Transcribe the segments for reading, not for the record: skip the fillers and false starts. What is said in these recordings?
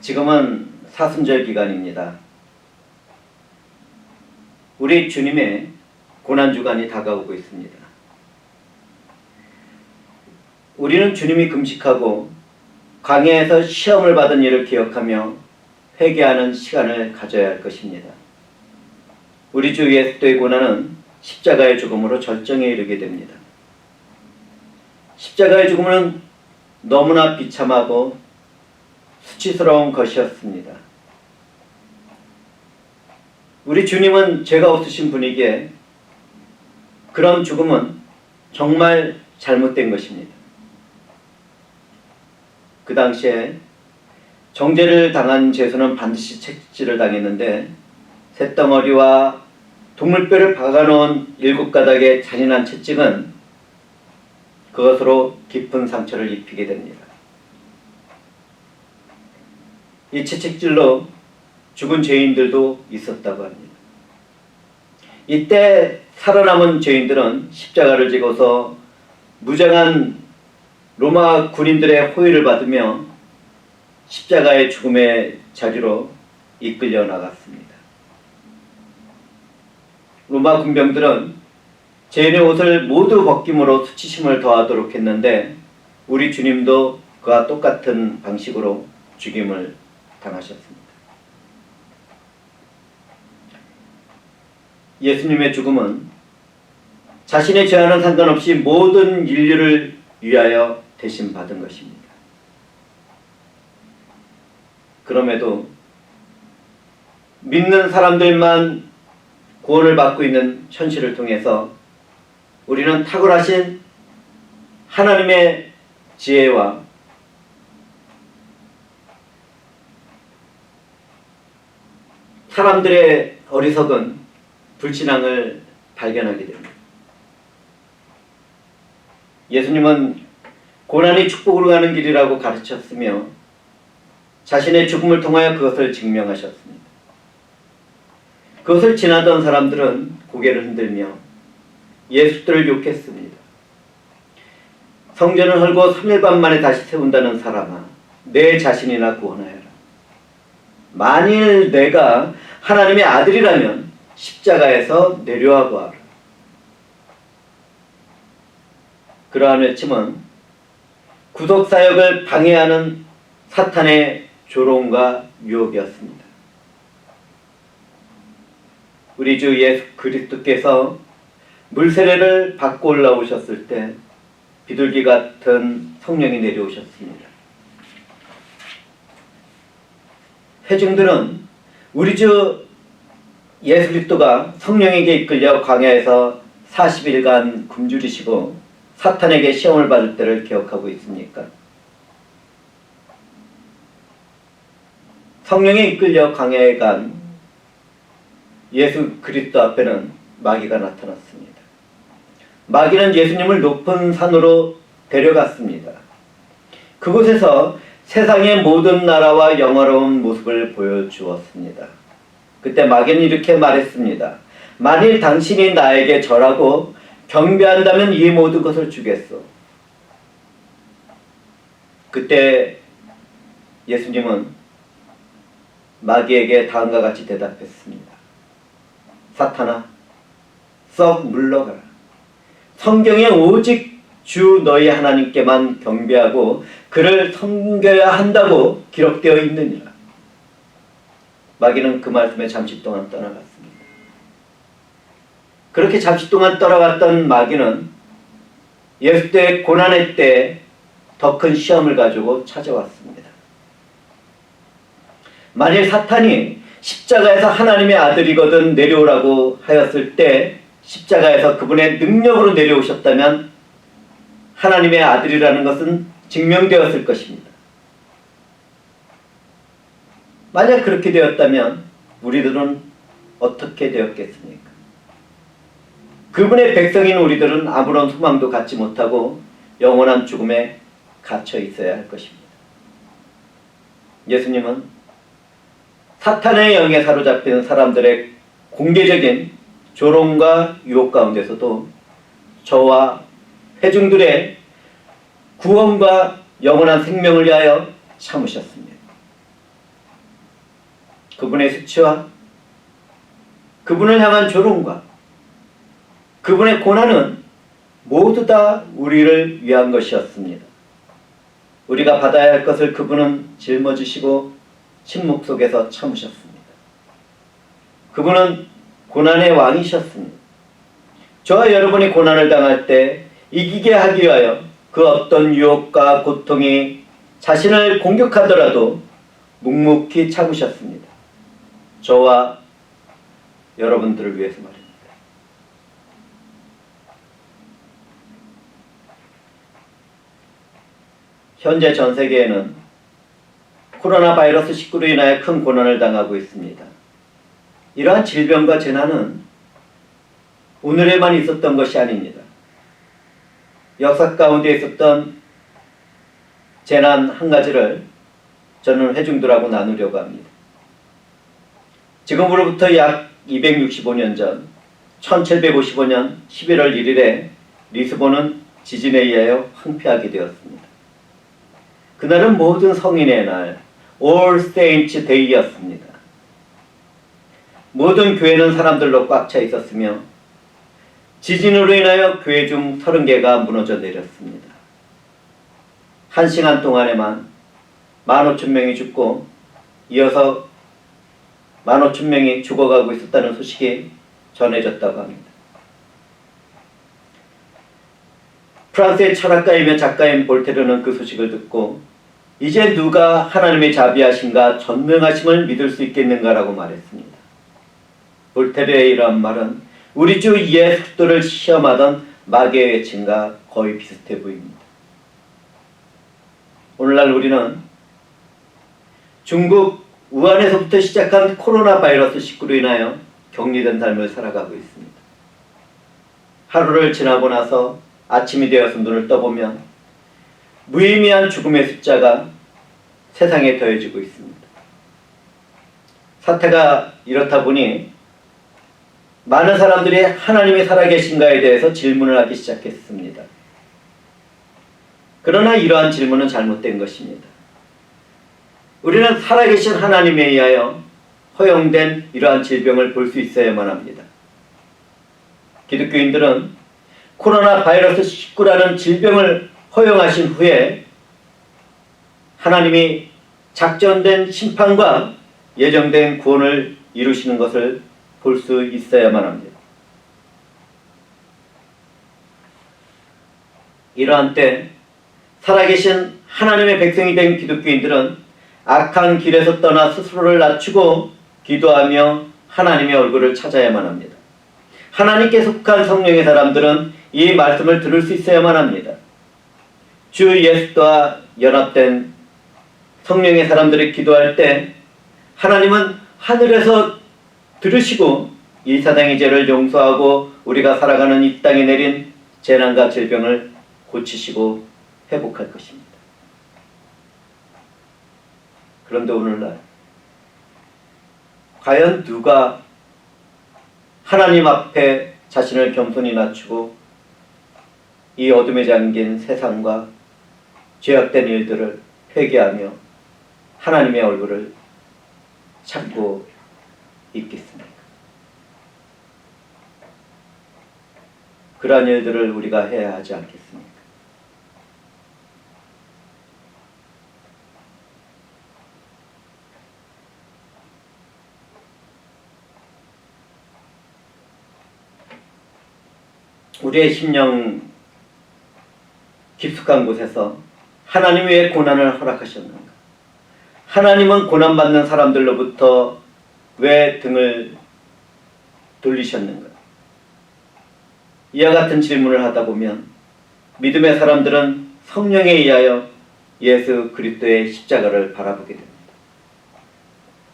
지금은 사순절 기간입니다. 우리 주님의 고난주간이 다가오고 있습니다. 우리는 주님이 금식하고 광야에서 시험을 받은 일을 기억하며 회개하는 시간을 가져야 할 것입니다. 우리 주 예수의 고난은 십자가의 죽음으로 절정에 이르게 됩니다. 십자가의 죽음은 너무나 비참하고 수치스러운 것이었습니다. 우리 주님은 죄가 없으신 분이기에 그런 죽음은 정말 잘못된 것입니다. 그 당시에 정죄를 당한 죄수는 반드시 채찍질을 당했는데 쇳덩어리와 동물뼈를 박아놓은 7가닥의 잔인한 채찍은 그것으로 깊은 상처를 입히게 됩니다. 이 채찍질로 죽은 죄인들도 있었다고 합니다. 이때 살아남은 죄인들은 십자가를 지고서 무장한 로마 군인들의 호위를 받으며 십자가의 죽음의 자리로 이끌려 나갔습니다. 로마 군병들은 죄인의 옷을 모두 벗김으로 수치심을 더하도록 했는데 우리 주님도 그와 똑같은 방식으로 죽임을 당하셨습니다. 예수님의 죽음은 자신의 죄와는 상관없이 모든 인류를 위하여 대신 받은 것입니다. 그럼에도 믿는 사람들만 구원을 받고 있는 현실을 통해서 우리는 탁월하신 하나님의 지혜와 사람들의 어리석은 불신앙을 발견하게 됩니다. 예수님은 고난이 축복으로 가는 길이라고 가르쳤으며 자신의 죽음을 통하여 그것을 증명하셨습니다. 그것을 지나던 사람들은 고개를 흔들며 예수들을 욕했습니다. 성전을 헐고 3일 반 만에 다시 세운다는 사람아, 내 자신이나 구원하여라. 만일 내가 하나님의 아들이라면 십자가에서 내려와 보아라. 그러한 외침은 구속사역을 방해하는 사탄의 조롱과 유혹이었습니다. 우리 주 예수 그리스도께서 물세례를 받고 올라오셨을 때 비둘기 같은 성령이 내려오셨습니다. 회중들은 우리 주 예수 그리스도가 성령에게 이끌려 광야에서 40일간 굶주리시고 사탄에게 시험을 받을 때를 기억하고 있습니까? 성령에 이끌려 광야에 간 예수 그리스도 앞에는 마귀가 나타났습니다. 마귀는 예수님을 높은 산으로 데려갔습니다. 그곳에서 세상의 모든 나라와 영화로운 모습을 보여주었습니다. 그때 마귀는 이렇게 말했습니다. 만일 당신이 나에게 절하고 경배한다면 이 모든 것을 주겠소. 그때 예수님은 마귀에게 다음과 같이 대답했습니다. 사탄아, 썩 물러가라. 성경에 오직 주 너희 하나님께만 경배하고 그를 섬겨야 한다고 기록되어 있느니라. 마귀는 그 말씀에 잠시 동안 떠나갔습니다. 그렇게 잠시 동안 떠나갔던 마귀는 예수 때의 고난의 때 더 큰 시험을 가지고 찾아왔습니다. 만일 사탄이 십자가에서 하나님의 아들이거든 내려오라고 하였을 때 십자가에서 그분의 능력으로 내려오셨다면 하나님의 아들이라는 것은 증명되었을 것입니다. 만약 그렇게 되었다면 우리들은 어떻게 되었겠습니까? 그분의 백성인 우리들은 아무런 소망도 갖지 못하고 영원한 죽음에 갇혀 있어야 할 것입니다. 예수님은 사탄의 영에 사로잡힌 사람들의 공개적인 조롱과 유혹 가운데서도 저와 회중들의 구원과 영원한 생명을 위하여 참으셨습니다. 그분의 수치와 그분을 향한 조롱과 그분의 고난은 모두 다 우리를 위한 것이었습니다. 우리가 받아야 할 것을 그분은 짊어지시고 침묵 속에서 참으셨습니다. 그분은 고난의 왕이셨습니다. 저와 여러분이 고난을 당할 때 이기게 하기 위하여 그 어떤 유혹과 고통이 자신을 공격하더라도 묵묵히 참으셨습니다. 저와 여러분들을 위해서 말입니다. 현재 전 세계에는 코로나 바이러스 19로 인하여 큰 고난을 당하고 있습니다. 이러한 질병과 재난은 오늘에만 있었던 것이 아닙니다. 역사 가운데 있었던 재난 한 가지를 저는 회중들하고 나누려고 합니다. 지금으로부터 약 265년 전 1755년 11월 1일에 리스본은 지진에 의하여 황폐하게 되었습니다. 그날은 모든 성인의 날, All Saints Day였습니다. 모든 교회는 사람들로 꽉 차 있었으며 지진으로 인하여 교회 중 30개가 무너져 내렸습니다. 1시간 동안에만 15,000명이 죽고 이어서 15,000명이 죽어가고 있었다는 소식이 전해졌다고 합니다. 프랑스의 철학가이며 작가인 볼테르는 그 소식을 듣고 이제 누가 하나님의 자비하심과 전능하심을 믿을 수 있겠는가라고 말했습니다. 볼테르의 이러한 말은 우리 주 예수 그리스도를 시험하던 마귀의 외침과 거의 비슷해 보입니다. 오늘날 우리는 중국 우한에서부터 시작한 코로나 바이러스 19로 인하여 격리된 삶을 살아가고 있습니다. 하루를 지나고 나서 아침이 되어서 눈을 떠보면 무의미한 죽음의 숫자가 세상에 더해지고 있습니다. 사태가 이렇다 보니 많은 사람들이 하나님이 살아계신가에 대해서 질문을 하기 시작했습니다. 그러나 이러한 질문은 잘못된 것입니다. 우리는 살아계신 하나님에 의하여 허용된 이러한 질병을 볼 수 있어야만 합니다. 기독교인들은 코로나 바이러스 19라는 질병을 허용하신 후에 하나님이 작전된 심판과 예정된 구원을 이루시는 것을 볼 수 있어야만 합니다. 이러한 때 살아계신 하나님의 백성이 된 기독교인들은 악한 길에서 떠나 스스로를 낮추고 기도하며 하나님의 얼굴을 찾아야만 합니다. 하나님께 속한 성령의 사람들은 이 말씀을 들을 수 있어야만 합니다. 주 예수와 연합된 성령의 사람들이 기도할 때 하나님은 하늘에서 들으시고 이 사당의 죄를 용서하고 우리가 살아가는 이 땅에 내린 재난과 질병을 고치시고 회복할 것입니다. 그런데 오늘날 과연 누가 하나님 앞에 자신을 겸손히 낮추고 이 어둠에 잠긴 세상과 죄악된 일들을 회개하며 하나님의 얼굴을 찾고 있겠습니까? 그러한 일들을 우리가 해야 하지 않겠습니까? 우리의 심령 깊숙한 곳에서 하나님이 왜 고난을 허락하셨는가? 하나님은 고난받는 사람들로부터 왜 등을 돌리셨는가? 이와 같은 질문을 하다 보면 믿음의 사람들은 성령에 의하여 예수 그리스도의 십자가를 바라보게 됩니다.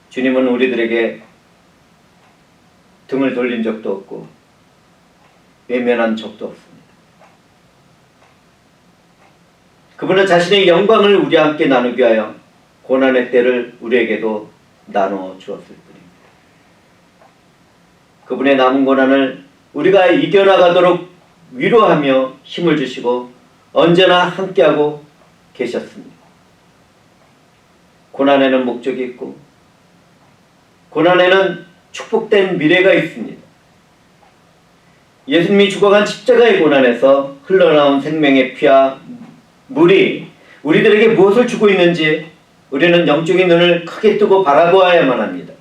주님은 우리들에게 등을 돌린 적도 없고 외면한 적도 없습니다. 그분은 자신의 영광을 우리와 함께 나누기 위하여 고난의 때를 우리에게도 나눠 주었을 뿐입니다. 그분의 남은 고난을 우리가 이겨나가도록 위로하며 힘을 주시고 언제나 함께하고 계셨습니다. 고난에는 목적이 있고 고난에는 축복된 미래가 있습니다. 예수님이 죽어간 십자가의 고난에서 흘러나온 생명의 피와 물이 우리들에게 무엇을 주고 있는지 우리는 영적인 눈을 크게 뜨고 바라보아야만 합니다.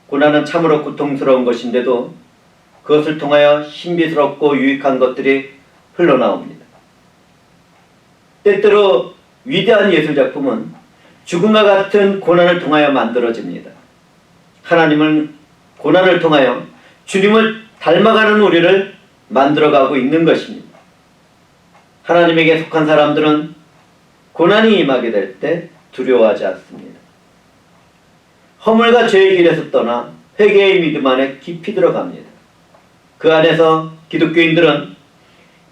고난은 참으로 고통스러운 것인데도 그것을 통하여 신비스럽고 유익한 것들이 흘러나옵니다. 때때로 위대한 예술작품은 죽음과 같은 고난을 통하여 만들어집니다. 하나님은 고난을 통하여 주님을 닮아가는 우리를 만들어가고 있는 것입니다. 하나님에게 속한 사람들은 고난이 임하게 될 때 두려워하지 않습니다. 허물과 죄의 길에서 떠나 회개의 믿음 안에 깊이 들어갑니다. 그 안에서 기독교인들은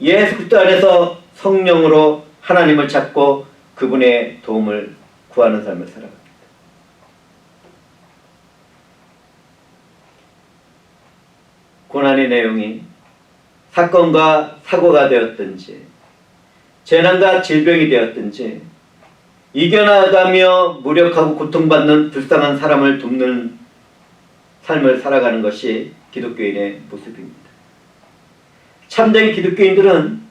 예수 그리스도 안에서 성령으로 하나님을 찾고 그분의 도움을 구하는 삶을 살아갑니다. 고난의 내용이 사건과 사고가 되었든지 재난과 질병이 되었든지 이겨나가며 무력하고 고통받는 불쌍한 사람을 돕는 삶을 살아가는 것이 기독교인의 모습입니다. 참된 기독교인들은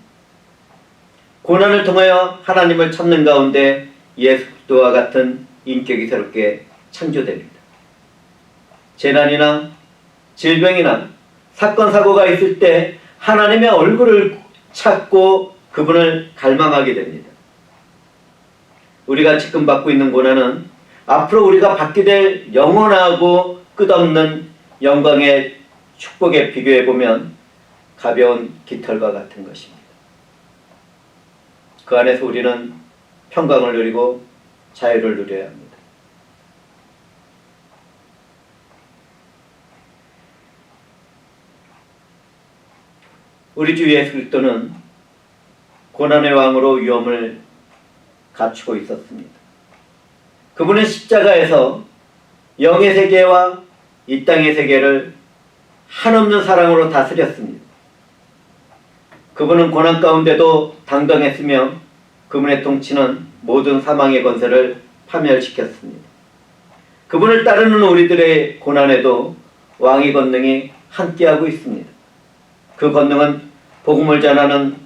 고난을 통하여 하나님을 찾는 가운데 예수 그리스도와 같은 인격이 새롭게 창조됩니다. 재난이나 질병이나 사건 사고가 있을 때 하나님의 얼굴을 찾고 그분을 갈망하게 됩니다. 우리가 지금 받고 있는 고난은 앞으로 우리가 받게 될 영원하고 끝없는 영광의 축복에 비교해보면 가벼운 깃털과 같은 것입니다. 그 안에서 우리는 평강을 누리고 자유를 누려야 합니다. 우리 주 예수 그리스도는 고난의 왕으로 위엄을 갖추고 있었습니다. 그분은 십자가에서 영의 세계와 이 땅의 세계를 한없는 사랑으로 다스렸습니다. 그분은 고난 가운데도 당당했으며 그분의 통치는 모든 사망의 권세를 파멸시켰습니다. 그분을 따르는 우리들의 고난에도 왕의 권능이 함께하고 있습니다. 그 권능은 복음을 전하는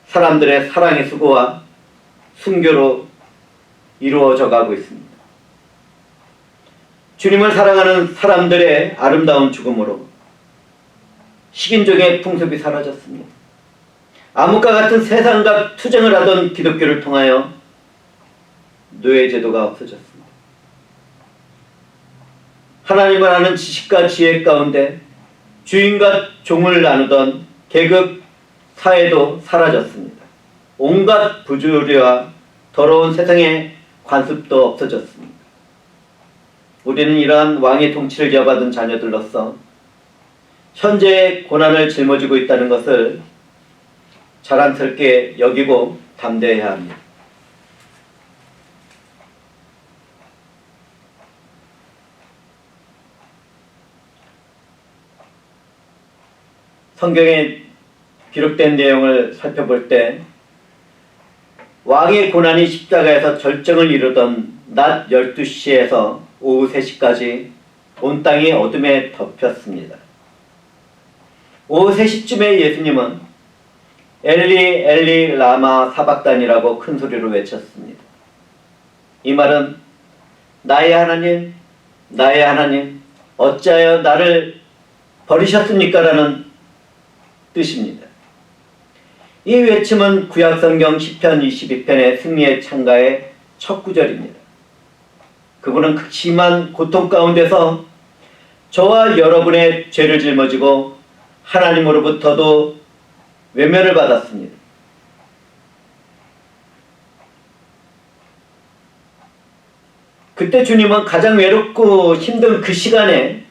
사람들의 사랑의 수고와 순교로 이루어져 가고 있습니다. 주님을 사랑하는 사람들의 아름다운 죽음으로 식인종의 풍습이 사라졌습니다. 암흑과 같은 세상과 투쟁을 하던 기독교를 통하여 노예제도가 없어졌습니다. 하나님을 아는 지식과 지혜 가운데 주인과 종을 나누던 계급 사회도 사라졌습니다. 온갖 부조리와 더러운 세상의 관습도 없어졌습니다. 우리는 이러한 왕의 통치를 이어받은 자녀들로서 현재의 고난을 짊어지고 있다는 것을 자랑스럽게 여기고 담대해야 합니다. 성경에 기록된 내용을 살펴볼 때 왕의 고난이 십자가에서 절정을 이루던 낮 12시에서 오후 3시까지 온 땅이 어둠에 덮였습니다. 오후 3시쯤에 예수님은 엘리 엘리 라마 사박단이라고 큰 소리로 외쳤습니다. 이 말은 나의 하나님 나의 하나님 어찌하여 나를 버리셨습니까? 라는 뜻입니다. 이 외침은 구약성경 시편 22편의 승리의 창가의 첫 구절입니다. 그분은 극심한 고통 가운데서 저와 여러분의 죄를 짊어지고 하나님으로부터도 외면을 받았습니다. 그때 주님은 가장 외롭고 힘든 그 시간에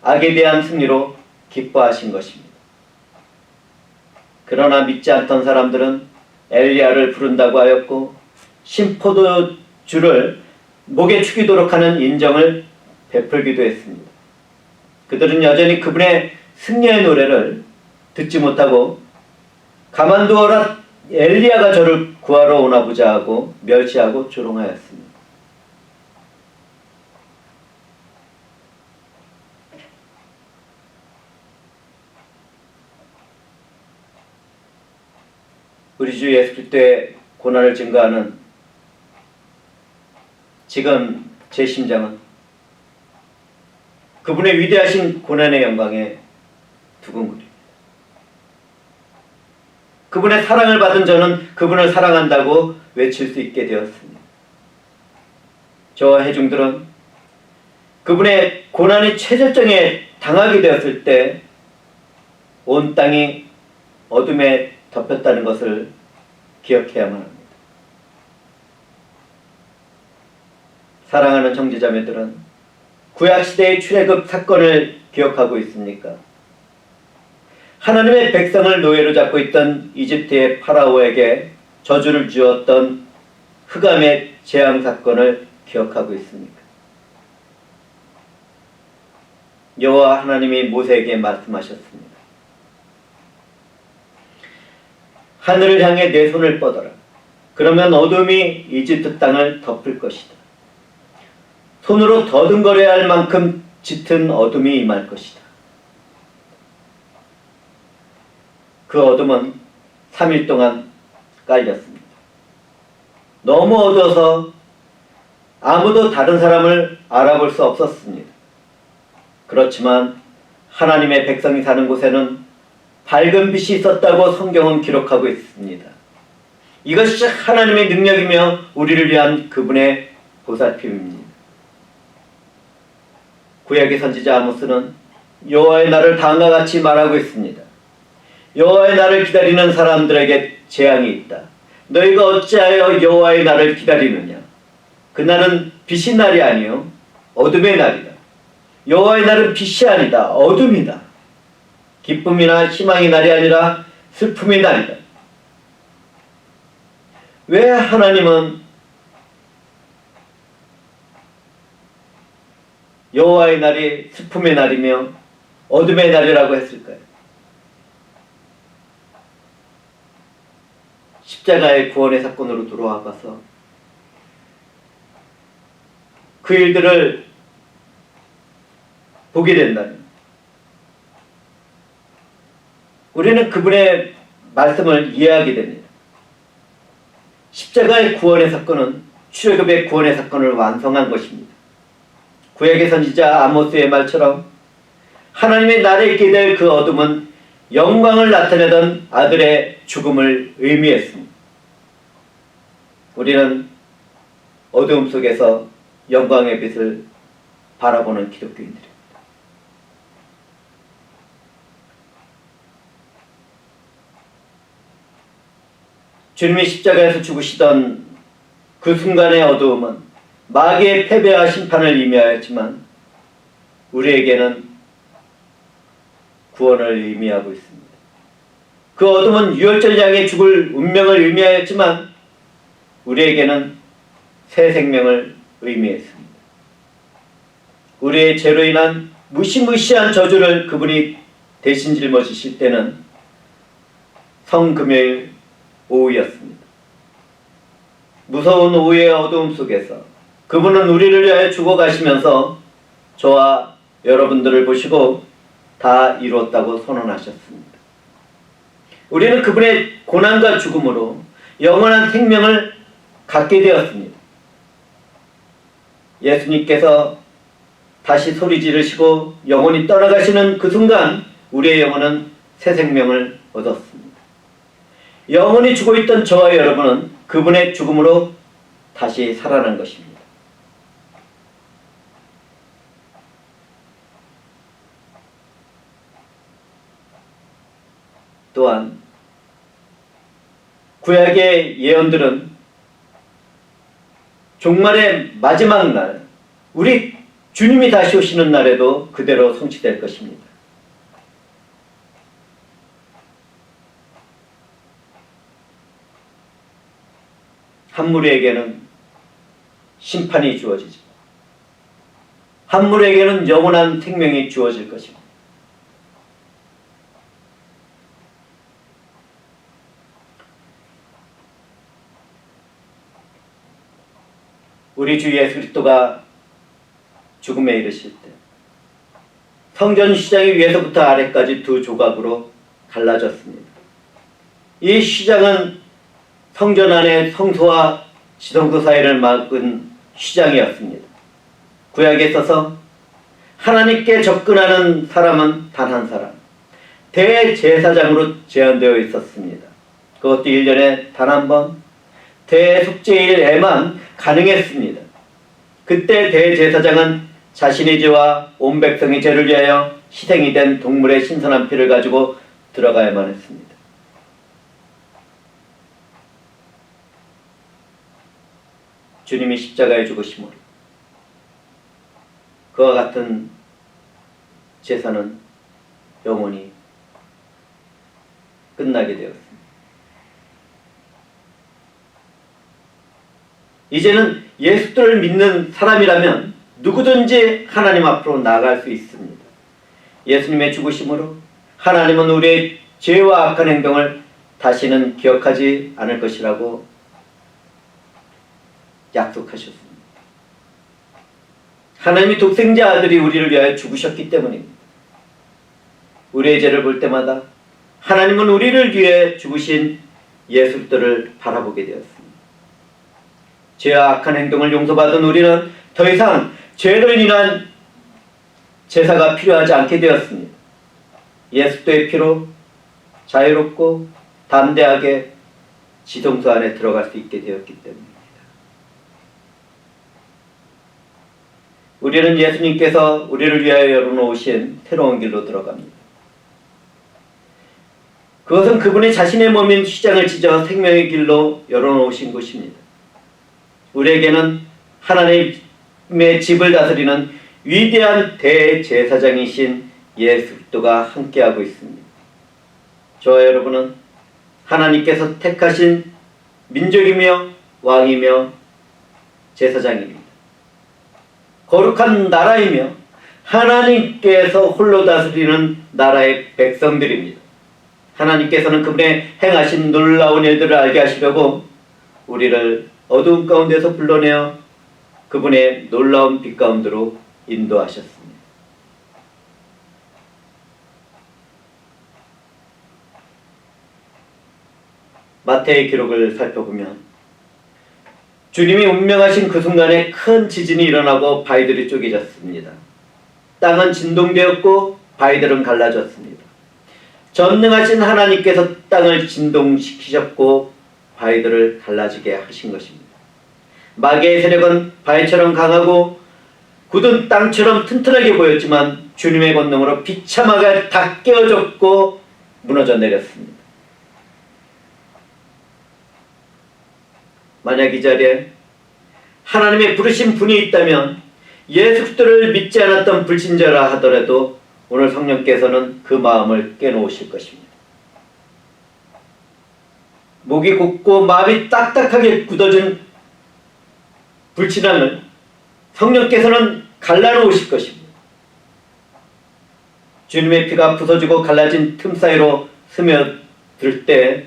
악에 대한 승리로 기뻐하신 것입니다. 그러나 믿지 않던 사람들은 엘리야를 부른다고 하였고 신포도주를 목에 축이도록 하는 인정을 베풀기도 했습니다. 그들은 여전히 그분의 승리의 노래를 듣지 못하고 가만두어라 엘리야가 저를 구하러 오나 보자 하고 멸시하고 조롱하였습니다. 우리 주 예수 그리스도의 고난을 증거하는 지금 제 심장은 그분의 위대하신 고난의 영광에 두근거립니다. 그분의 사랑을 받은 저는 그분을 사랑한다고 외칠 수 있게 되었습니다. 저와 회중들은 그분의 고난이 최절정에 당하게 되었을 때 온 땅이 어둠에 덮였다는 것을 기억해야만 합니다. 사랑하는 형제자매들은 구약시대의 출애굽 사건을 기억하고 있습니까? 하나님의 백성을 노예로 잡고 있던 이집트의 파라오에게 저주를 주었던 흑암의 재앙 사건을 기억하고 있습니까? 여호와 하나님이 모세에게 말씀하셨습니다. 하늘을 향해 내 손을 뻗어라. 그러면 어둠이 이집트 땅을 덮을 것이다. 손으로 더듬거려야 할 만큼 짙은 어둠이 임할 것이다. 그 어둠은 3일 동안 깔렸습니다. 너무 어두워서 아무도 다른 사람을 알아볼 수 없었습니다. 그렇지만 하나님의 백성이 사는 곳에는 밝은 빛이 있었다고 성경은 기록하고 있습니다. 이것이 하나님의 능력이며 우리를 위한 그분의 보살핌입니다. 구약의 선지자 아모스는 여호와의 날을 다음과 같이 말하고 있습니다. 여호와의 날을 기다리는 사람들에게 재앙이 있다. 너희가 어찌하여 여호와의 날을 기다리느냐? 그날은 빛이 날이 아니요 어둠의 날이다. 여호와의 날은 빛이 아니다. 어둠이다. 기쁨이나 희망의 날이 아니라 슬픔의 날이다. 왜 하나님은 여호와의 날이 슬픔의 날이며 어둠의 날이라고 했을까요? 십자가의 구원의 사건으로 돌아와서 그 일들을 보게 된다면 우리는 그분의 말씀을 이해하게 됩니다. 십자가의 구원의 사건은 출애굽의 구원의 사건을 완성한 것입니다. 구약의 선지자 아모스의 말처럼 하나님의 날에 있게 될 그 어둠은 영광을 나타내던 아들의 죽음을 의미했습니다. 우리는 어두움 속에서 영광의 빛을 바라보는 기독교인들입니다. 주님이 십자가에서 죽으시던 그 순간의 어두움은 마귀의 패배와 심판을 의미하였지만 우리에게는 구원을 의미하고 있습니다. 그 어둠은 유월절 양의 죽을 운명을 의미하였지만 우리에게는 새 생명을 의미했습니다. 우리의 죄로 인한 무시무시한 저주를 그분이 대신 짊어지실 때는 성금요일 오후였습니다. 무서운 오후의 어두움 속에서 그분은 우리를 위하여 죽어가시면서 저와 여러분들을 보시고 다 이루었다고 선언하셨습니다. 우리는 그분의 고난과 죽음으로 영원한 생명을 갖게 되었습니다. 예수님께서 다시 소리 지르시고 영원히 떠나가시는 그 순간 우리의 영혼은 새 생명을 얻었습니다. 영원히 죽어있던 저와 여러분은 그분의 죽음으로 다시 살아난 것입니다. 또한 구약의 예언들은 종말의 마지막 날, 우리 주님이 다시 오시는 날에도 그대로 성취될 것입니다. 한 무리에게는 심판이 주어지죠. 한 무리에게는 영원한 생명이 주어질 것입니다. 우리 주 예수 그리스도가 죽음에 이르실 때 성전 시장이 위에서부터 아래까지 두 조각으로 갈라졌습니다. 이 시장은 성전 안의 성소와 지성소 사이를 막은 휘장이었습니다. 구약에 있어서 하나님께 접근하는 사람은 단 한 사람, 대제사장으로 제한되어 있었습니다. 그것도 1년에 단 한 번, 대속죄일에만 가능했습니다. 그때 대제사장은 자신의 죄와 온 백성의 죄를 위하여 희생이 된 동물의 신선한 피를 가지고 들어가야만 했습니다. 주님이 십자가에 죽으심으로 그와 같은 제사는 영원히 끝나게 되었습니다. 이제는 예수를 믿는 사람이라면 누구든지 하나님 앞으로 나아갈 수 있습니다. 예수님의 죽으심으로 하나님은 우리의 죄와 악한 행동을 다시는 기억하지 않을 것이라고 약속하셨습니다. 하나님이 독생자 아들이 우리를 위하여 죽으셨기 때문입니다. 우리의 죄를 볼 때마다 하나님은 우리를 위해 죽으신 예수를 바라보게 되었습니다. 죄와 악한 행동을 용서받은 우리는 더 이상 죄를 인한 제사가 필요하지 않게 되었습니다. 예수의 피로 자유롭고 담대하게 지성소 안에 들어갈 수 있게 되었기 때문입니다. 우리는 예수님께서 우리를 위하여 열어놓으신 새로운 길로 들어갑니다. 그것은 그분이 자신의 몸인 휘장을 찢어 생명의 길로 열어놓으신 것입니다. 우리에게는 하나님의 집을 다스리는 위대한 대제사장이신 예수 그리스도가 함께하고 있습니다. 저와 여러분은 하나님께서 택하신 민족이며 왕이며 제사장입니다. 거룩한 나라이며 하나님께서 홀로 다스리는 나라의 백성들입니다. 하나님께서는 그분의 행하신 놀라운 일들을 알게 하시려고 우리를 어두운 가운데서 불러내어 그분의 놀라운 빛 가운데로 인도하셨습니다. 마태의 기록을 살펴보면 주님이 운명하신 그 순간에 큰 지진이 일어나고 바위들이 쪼개졌습니다. 땅은 진동되었고 바위들은 갈라졌습니다. 전능하신 하나님께서 땅을 진동시키셨고 바위들을 갈라지게 하신 것입니다. 마귀의 세력은 바위처럼 강하고 굳은 땅처럼 튼튼하게 보였지만 주님의 권능으로 비참하게 다 깨어졌고 무너져 내렸습니다. 만약 이 자리에 하나님의 부르신 분이 있다면 예수 그리스도를 믿지 않았던 불신자라 하더라도 오늘 성령께서는 그 마음을 깨놓으실 것입니다. 목이 곧고 마음이 딱딱하게 굳어진 불신앙을 성령께서는 갈라놓으실 것입니다. 주님의 피가 부서지고 갈라진 틈 사이로 스며들 때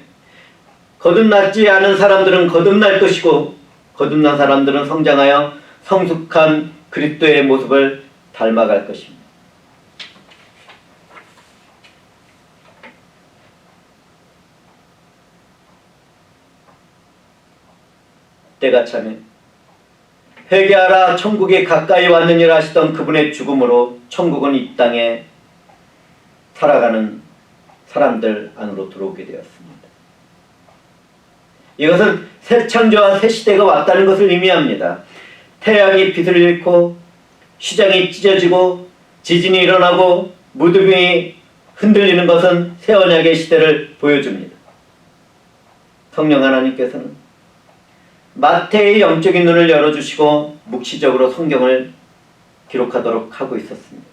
거듭나지 않은 사람들은 거듭날 것이고 거듭난 사람들은 성장하여 성숙한 그리스도의 모습을 닮아갈 것입니다. 때가 차면 회개하라 천국이 가까이 왔느니라 하시던 그분의 죽음으로 천국은 이 땅에 살아가는 사람들 안으로 들어오게 되었습니다. 이것은 새 창조와 새 시대가 왔다는 것을 의미합니다. 태양이 빛을 잃고 휘장이 찢어지고 지진이 일어나고 무덤이 흔들리는 것은 새 언약의 시대를 보여줍니다. 성령 하나님께서는 마태의 영적인 눈을 열어주시고 묵시적으로 성경을 기록하도록 하고 있었습니다.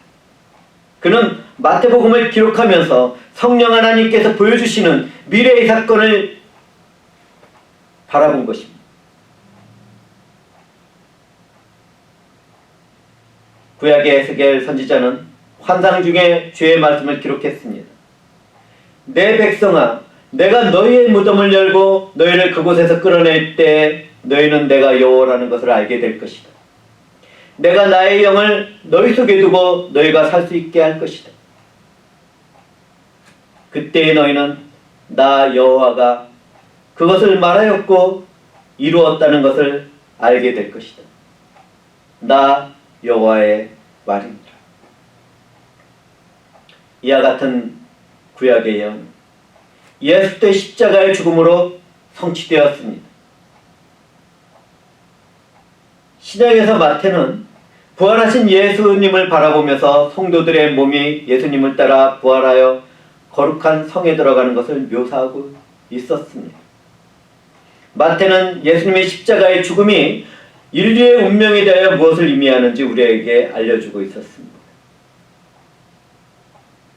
그는 마태복음을 기록하면서 성령 하나님께서 보여주시는 미래의 사건을 바라본 것입니다. 구약의 에스겔 선지자는 환상 중에 주의 말씀을 기록했습니다. 내 백성아, 내가 너희의 무덤을 열고 너희를 그곳에서 끌어낼 때 너희는 내가 여호와라는 것을 알게 될 것이다. 내가 나의 영을 너희 속에 두고 너희가 살 수 있게 할 것이다. 그때 너희는 나 여호와가 그것을 말하였고 이루었다는 것을 알게 될 것이다. 나 여호와의 말이니라. 이와 같은 구약의 예언, 예수 때 십자가의 죽음으로 성취되었습니다. 신약에서 마태는 부활하신 예수님을 바라보면서 성도들의 몸이 예수님을 따라 부활하여 거룩한 성에 들어가는 것을 묘사하고 있었습니다. 마태는 예수님의 십자가의 죽음이 인류의 운명에 대하여 무엇을 의미하는지 우리에게 알려주고 있었습니다.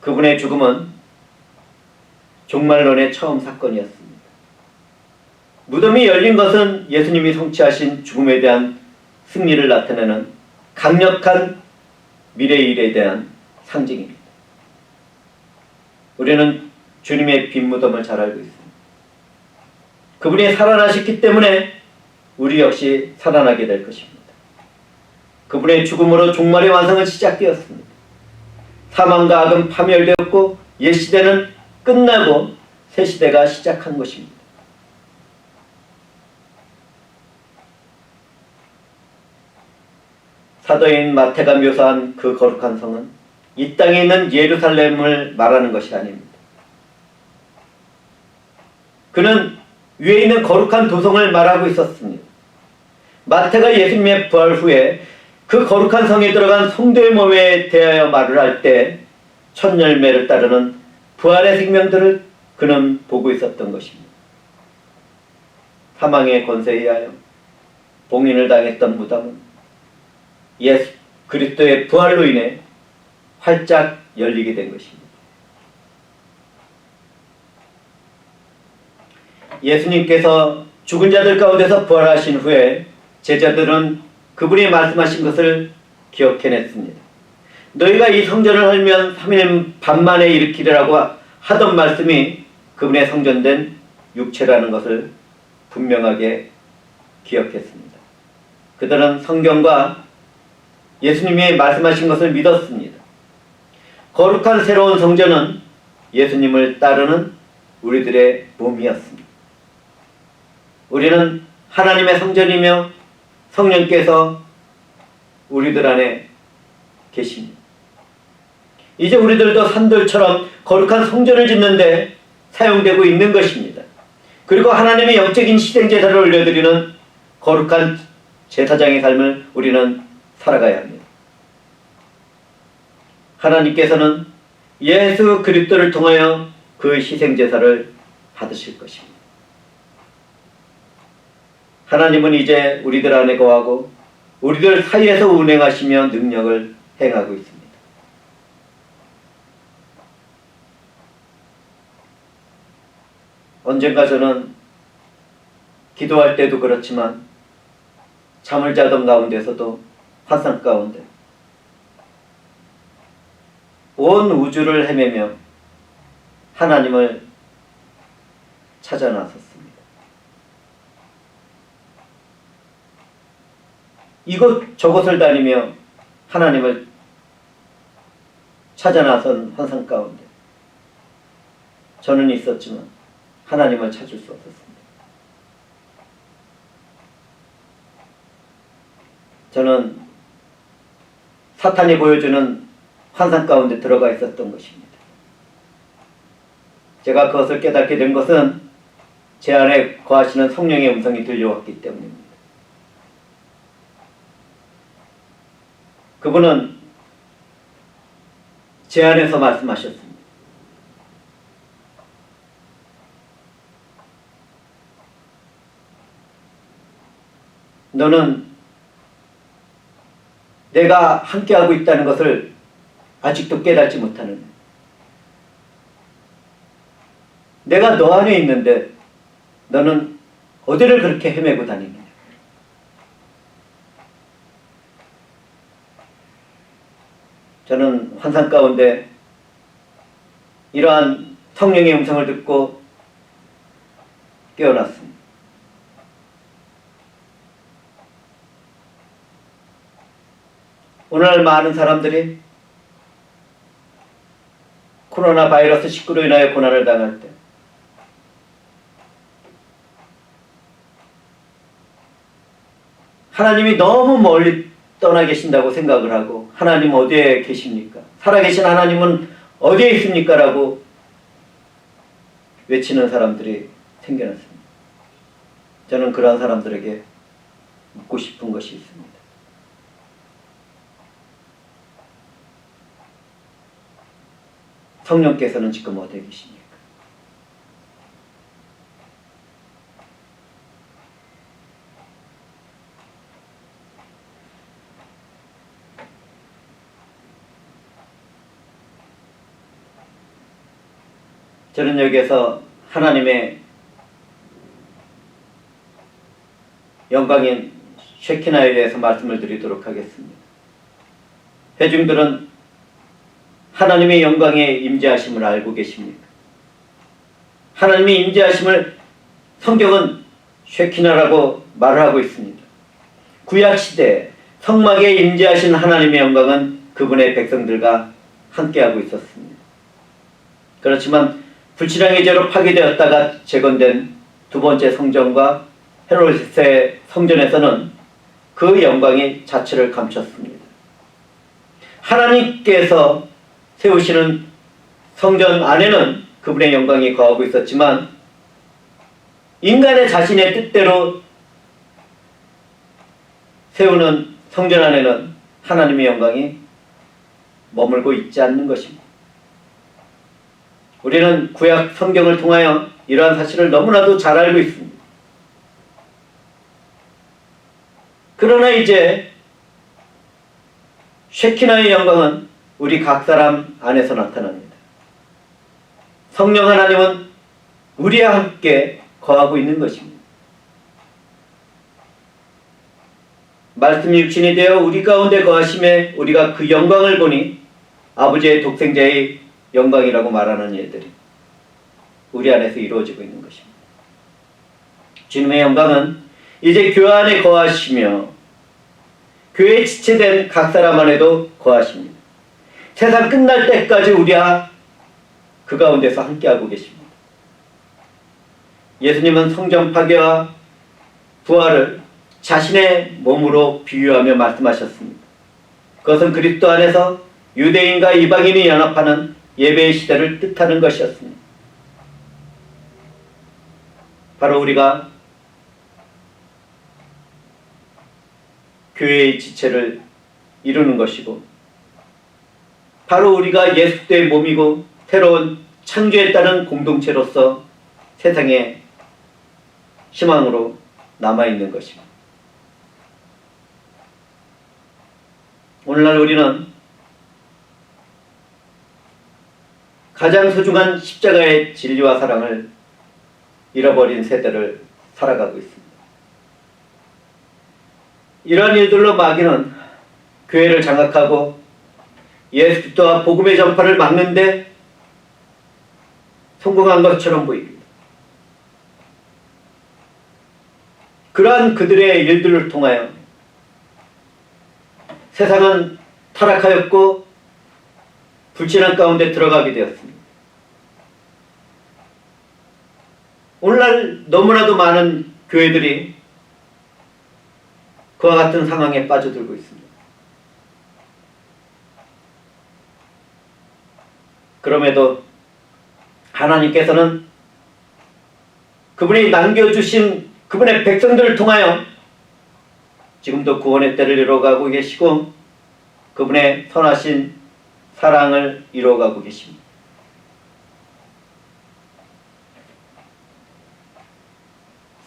그분의 죽음은 종말론의 처음 사건이었습니다. 무덤이 열린 것은 예수님이 성취하신 죽음에 대한 승리를 나타내는 강력한 미래의 일에 대한 상징입니다. 우리는 주님의 빈 무덤을 잘 알고 있습니다. 그분이 살아나셨기 때문에 우리 역시 살아나게 될 것입니다. 그분의 죽음으로 종말의 완성은 시작되었습니다. 사망과 악은 파멸되었고 옛 시대는 끝나고 새 시대가 시작한 것입니다. 사도인 마태가 묘사한 그 거룩한 성은 이 땅에 있는 예루살렘을 말하는 것이 아닙니다. 그는 위에 있는 거룩한 도성을 말하고 있었습니다. 마태가 예수님의 부활 후에 그 거룩한 성에 들어간 성도의 몸에 대하여 말을 할 때 첫 열매를 따르는 부활의 생명들을 그는 보고 있었던 것입니다. 사망의 권세에 의하여 봉인을 당했던 무덤은 예수 그리스도의 부활로 인해 활짝 열리게 된 것입니다. 예수님께서 죽은 자들 가운데서 부활하신 후에 제자들은 그분이 말씀하신 것을 기억해냈습니다. 너희가 이 성전을 헐면 3일 반 만에 일으키리라고 하던 말씀이 그분의 성전된 육체라는 것을 분명하게 기억했습니다. 그들은 성경과 예수님이 말씀하신 것을 믿었습니다. 거룩한 새로운 성전은 예수님을 따르는 우리들의 몸이었습니다. 우리는 하나님의 성전이며 성령께서 우리들 안에 계십니다. 이제 우리들도 산돌처럼 거룩한 성전을 짓는데 사용되고 있는 것입니다. 그리고 하나님의 영적인 희생제사를 올려드리는 거룩한 제사장의 삶을 우리는 살아가야 합니다. 하나님께서는 예수 그리스도를 통하여 그 희생제사를 받으실 것입니다. 하나님은 이제 우리들 안에 거하고 우리들 사이에서 운행하시며 능력을 행하고 있습니다. 언젠가 저는 기도할 때도 그렇지만 잠을 자던 가운데서도 환상 가운데 온 우주를 헤매며 하나님을 찾아 나섰습니다. 이곳 저곳을 다니며 하나님을 찾아 나선 환상 가운데 저는 있었지만 하나님을 찾을 수 없었습니다. 저는 사탄이 보여주는 환상 가운데 들어가 있었던 것입니다. 제가 그것을 깨닫게 된 것은 제 안에 거하시는 성령의 음성이 들려왔기 때문입니다. 그분은 제 안에서 말씀하셨습니다. 너는 내가 함께하고 있다는 것을 아직도 깨닫지 못하는, 내가 너 안에 있는데 너는 어디를 그렇게 헤매고 다니느냐. 저는 환상 가운데 이러한 성령의 음성을 듣고 깨어났습니다. 오늘날 많은 사람들이 코로나 바이러스 19로 인하여 고난을 당할 때 하나님이 너무 멀리 떠나 계신다고 생각을 하고 하나님 어디에 계십니까? 살아계신 하나님은 어디에 있습니까? 라고 외치는 사람들이 생겨났습니다. 저는 그러한 사람들에게 묻고 싶은 것이 있습니다. 성령께서는 지금 어디에 계십니까? 저는 여기에서 하나님의 영광인 쉐키나에 대해서 말씀을 드리도록 하겠습니다. 회중들은 하나님의 영광의 임재하심을 알고 계십니까? 하나님의 임재하심을 성경은 쉐키나라고 말을 하고 있습니다. 구약시대 성막에 임재하신 하나님의 영광은 그분의 백성들과 함께하고 있었습니다. 그렇지만 불신앙의 죄로 파괴되었다가 재건된 두 번째 성전과 헤로데스의 성전에서는 그 영광이 자체를 감췄습니다. 하나님께서 세우시는 성전 안에는 그분의 영광이 거하고 있었지만 인간의 자신의 뜻대로 세우는 성전 안에는 하나님의 영광이 머물고 있지 않는 것입니다. 우리는 구약 성경을 통하여 이러한 사실을 너무나도 잘 알고 있습니다. 그러나 이제 쉐키나의 영광은 우리 각 사람 안에서 나타납니다. 성령 하나님은 우리와 함께 거하고 있는 것입니다. 말씀이 육신이 되어 우리 가운데 거하심에 우리가 그 영광을 보니 아버지의 독생자의 영광이라고 말하는 일들이 우리 안에서 이루어지고 있는 것입니다. 주님의 영광은 이제 교회 안에 거하시며 교회에 지체된 각 사람 안에도 거하십니다. 세상 끝날 때까지 우리와 그 가운데서 함께하고 계십니다. 예수님은 성전 파괴와 부활을 자신의 몸으로 비유하며 말씀하셨습니다. 그것은 그리스도 안에서 유대인과 이방인이 연합하는 예배의 시대를 뜻하는 것이었습니다. 바로 우리가 교회의 지체를 이루는 것이고 바로 우리가 예수 그리스도의 몸이고 새로운 창조에 따른 공동체로서 세상의 희망으로 남아있는 것입니다. 오늘날 우리는 가장 소중한 십자가의 진리와 사랑을 잃어버린 세대를 살아가고 있습니다. 이러한 일들로 마귀는 교회를 장악하고 예수 그리스도와 복음의 전파를 막는데 성공한 것처럼 보입니다. 그러한 그들의 일들을 통하여 세상은 타락하였고 불신앙 가운데 들어가게 되었습니다. 오늘날 너무나도 많은 교회들이 그와 같은 상황에 빠져들고 있습니다. 그럼에도 하나님께서는 그분이 남겨주신 그분의 백성들을 통하여 지금도 구원의 때를 이루어가고 계시고 그분의 선하신 사랑을 이루어가고 계십니다.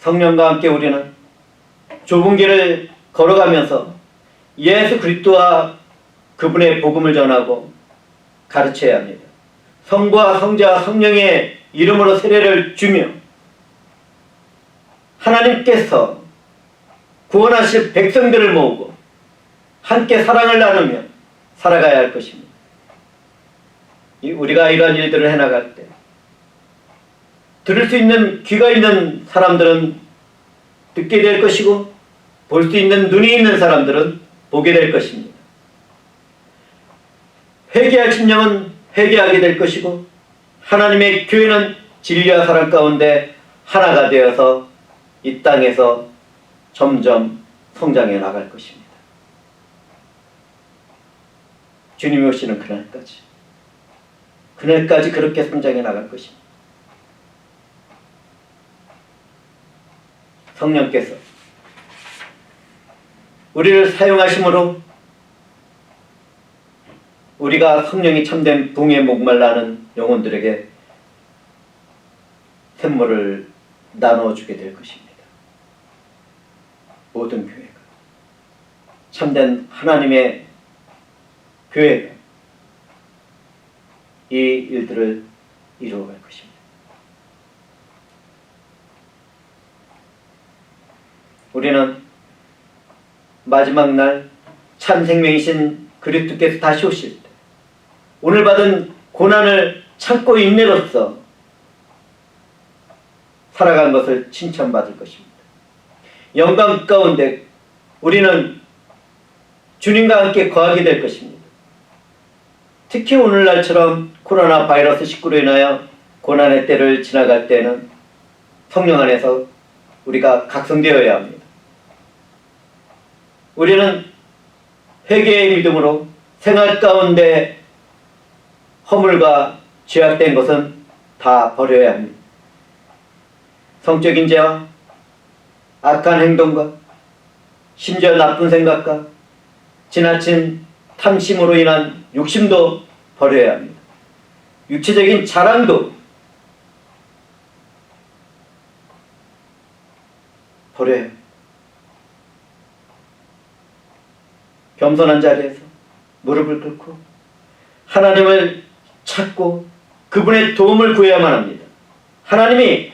성령과 함께 우리는 좁은 길을 걸어가면서 예수 그리스도와 그분의 복음을 전하고 가르쳐야 합니다. 성부와 성자와 성령의 이름으로 세례를 주며 하나님께서 구원하실 백성들을 모으고 함께 사랑을 나누며 살아가야 할 것입니다. 우리가 이러한 일들을 해나갈 때 들을 수 있는 귀가 있는 사람들은 듣게 될 것이고 볼 수 있는 눈이 있는 사람들은 보게 될 것입니다. 회개할 심령은 회개하게 될 것이고 하나님의 교회는 진리와 사랑 가운데 하나가 되어서 이 땅에서 점점 성장해 나갈 것입니다. 주님이 오시는 그날까지 그렇게 성장해 나갈 것입니다. 성령께서 우리를 사용하심으로 우리가 성령이 참된 붕에 목말라는 영혼들에게 샘물을 나눠주게 될 것입니다. 모든 교회가, 참된 하나님의 교회가 이 일들을 이루어갈 것입니다. 우리는 마지막 날 참 생명이신 그리스도께서 다시 오실 때 오늘 받은 고난을 참고 인내로써 살아간 것을 칭찬받을 것입니다. 영광 가운데 우리는 주님과 함께 거하게 될 것입니다. 특히 오늘날처럼 코로나 바이러스 19로 인하여 고난의 때를 지나갈 때는 성령 안에서 우리가 각성되어야 합니다. 우리는 회개의 믿음으로 생활 가운데 허물과 죄악된 것은 다 버려야 합니다. 성적인 죄와 악한 행동과 심지어 나쁜 생각과 지나친 탐심으로 인한 욕심도 버려야 합니다. 육체적인 자랑도 버려야 합니다. 겸손한 자리에서 무릎을 꿇고 하나님을 찾고 그분의 도움을 구해야만 합니다. 하나님이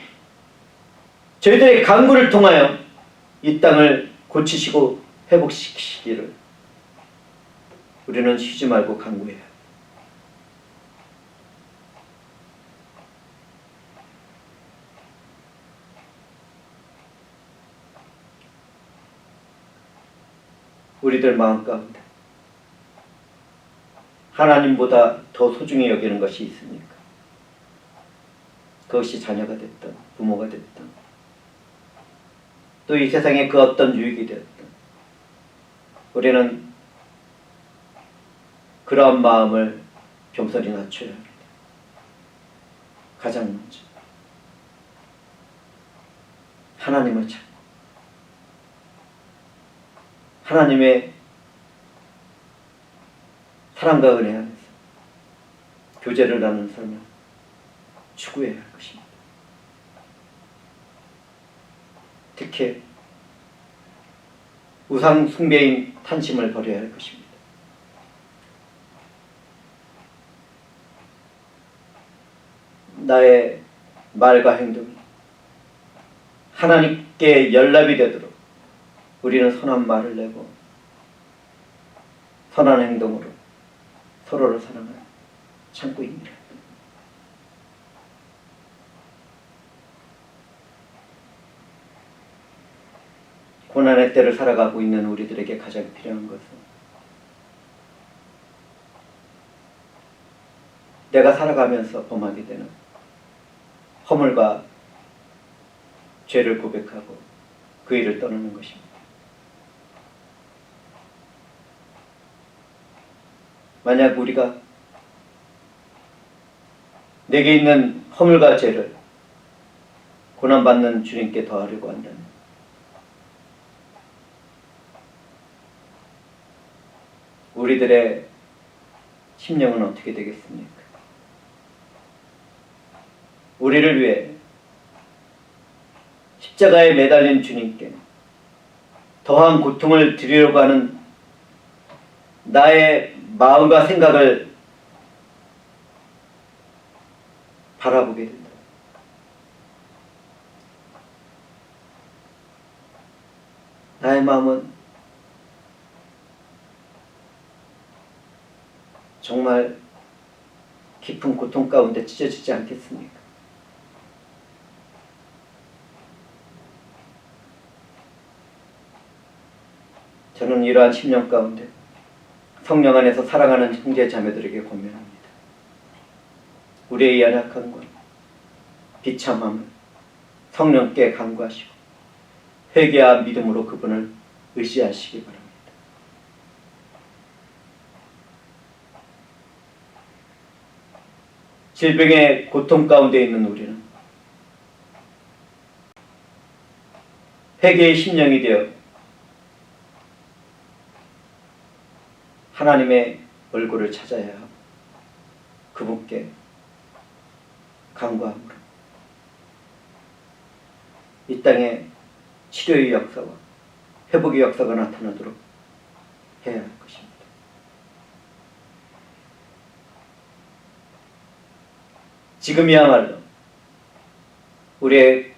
저희들의 간구를 통하여 이 땅을 고치시고 회복시키시기를 우리는 쉬지 말고 간구해야 합니다. 우리들 마음 가운데 하나님보다 더 소중히 여기는 것이 있습니까? 그것이 자녀가 됐든 부모가 됐든 또 이 세상의 그 어떤 유익이 되었든 우리는 그러한 마음을 겸손히 낮춰야 합니다. 가장 먼저 하나님을 찾고 하나님의 사랑과 은혜 안에서 교제를 나누는 삶을 추구해야 할 것입니다. 특히 우상 숭배인 탐심을 버려야 할 것입니다. 나의 말과 행동이 하나님께 연락이 되도록 우리는 선한 말을 내고 선한 행동으로 서로를 사랑하여 참고 있느라. 고난의 때를 살아가고 있는 우리들에게 가장 필요한 것은 내가 살아가면서 범하게 되는 허물과 죄를 고백하고 그 일을 떠나는 것입니다. 만약 우리가 내게 있는 허물과 죄를 고난받는 주님께 더하려고 한다면 우리들의 심령은 어떻게 되겠습니까? 우리를 위해 십자가에 매달린 주님께 더한 고통을 드리려고 하는 나의 마음과 생각을 바라보게 된다. 나의 마음은 정말 깊은 고통 가운데 찢어지지 않겠습니까? 저는 이러한 심령 가운데 성령 안에서 사랑하는 형제 자매들에게 권면합니다. 우리의 연약함과 비참함을 성령께 간구하시고 회개와 믿음으로 그분을 의지하시기 바랍니다. 질병의 고통 가운데 있는 우리는 회개의 심령이 되어 하나님의 얼굴을 찾아야 하고 그분께 간구함으로 이 땅에 치료의 역사와 회복의 역사가 나타나도록 해야 할 것입니다. 지금이야말로 우리의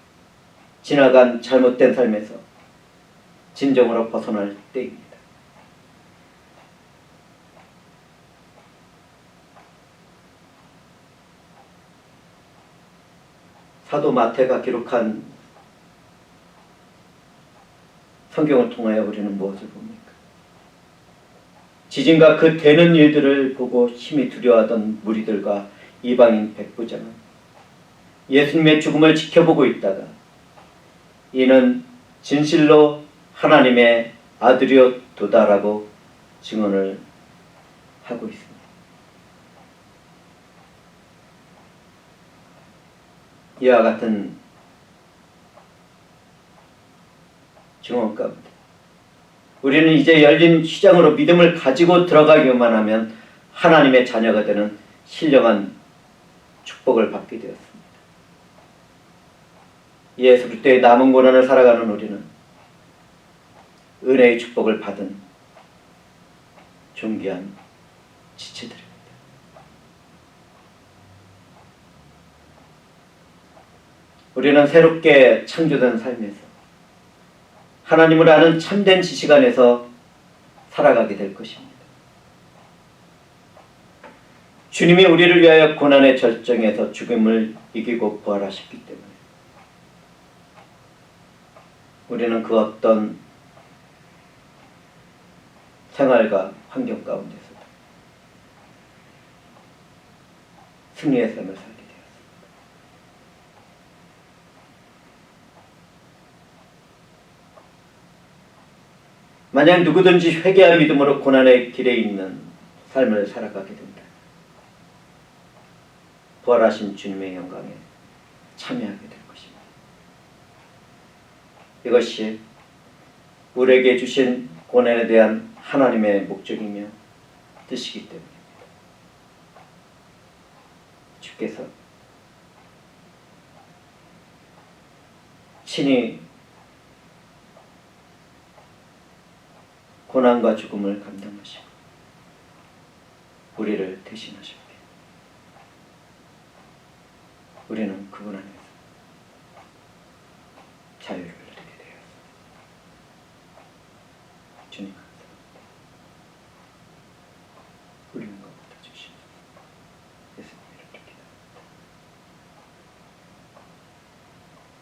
지나간 잘못된 삶에서 진정으로 벗어날 때입니다. 사도 마태가 기록한 성경을 통하여 우리는 무엇을 봅니까? 지진과 그 되는 일들을 보고 심히 두려워하던 무리들과 이방인 백부장은 예수님의 죽음을 지켜보고 있다가 이는 진실로 하나님의 아들이었도다라고 증언을 하고 있습니다. 이와 같은 증언 가운데 우리는 이제 열린 시장으로 믿음을 가지고 들어가기만 하면 하나님의 자녀가 되는 신령한 축복을 받게 되었습니다. 예수 그리스도의 남은 고난을 살아가는 우리는 은혜의 축복을 받은 존귀한 지체들입니다. 우리는 새롭게 창조된 삶에서 하나님을 아는 참된 지식 안에서 살아가게 될 것입니다. 주님이 우리를 위하여 고난의 절정에서 죽음을 이기고 부활하셨기 때문에 우리는 그 어떤 생활과 환경 가운데서도 승리의 삶을 살게 되었습니다. 만약 누구든지 회개와 믿음으로 고난의 길에 있는 삶을 살아가게 된다. 부활하신 주님의 영광에 참여하게 될 것입니다. 이것이 우리에게 주신 고난에 대한 하나님의 목적이며 뜻이기 때문입니다. 주께서 친히 고난과 죽음을 감당하시고 우리를 대신하셨기에 우리는 그분 안에서 자유를 누리게 되었습니다. 주님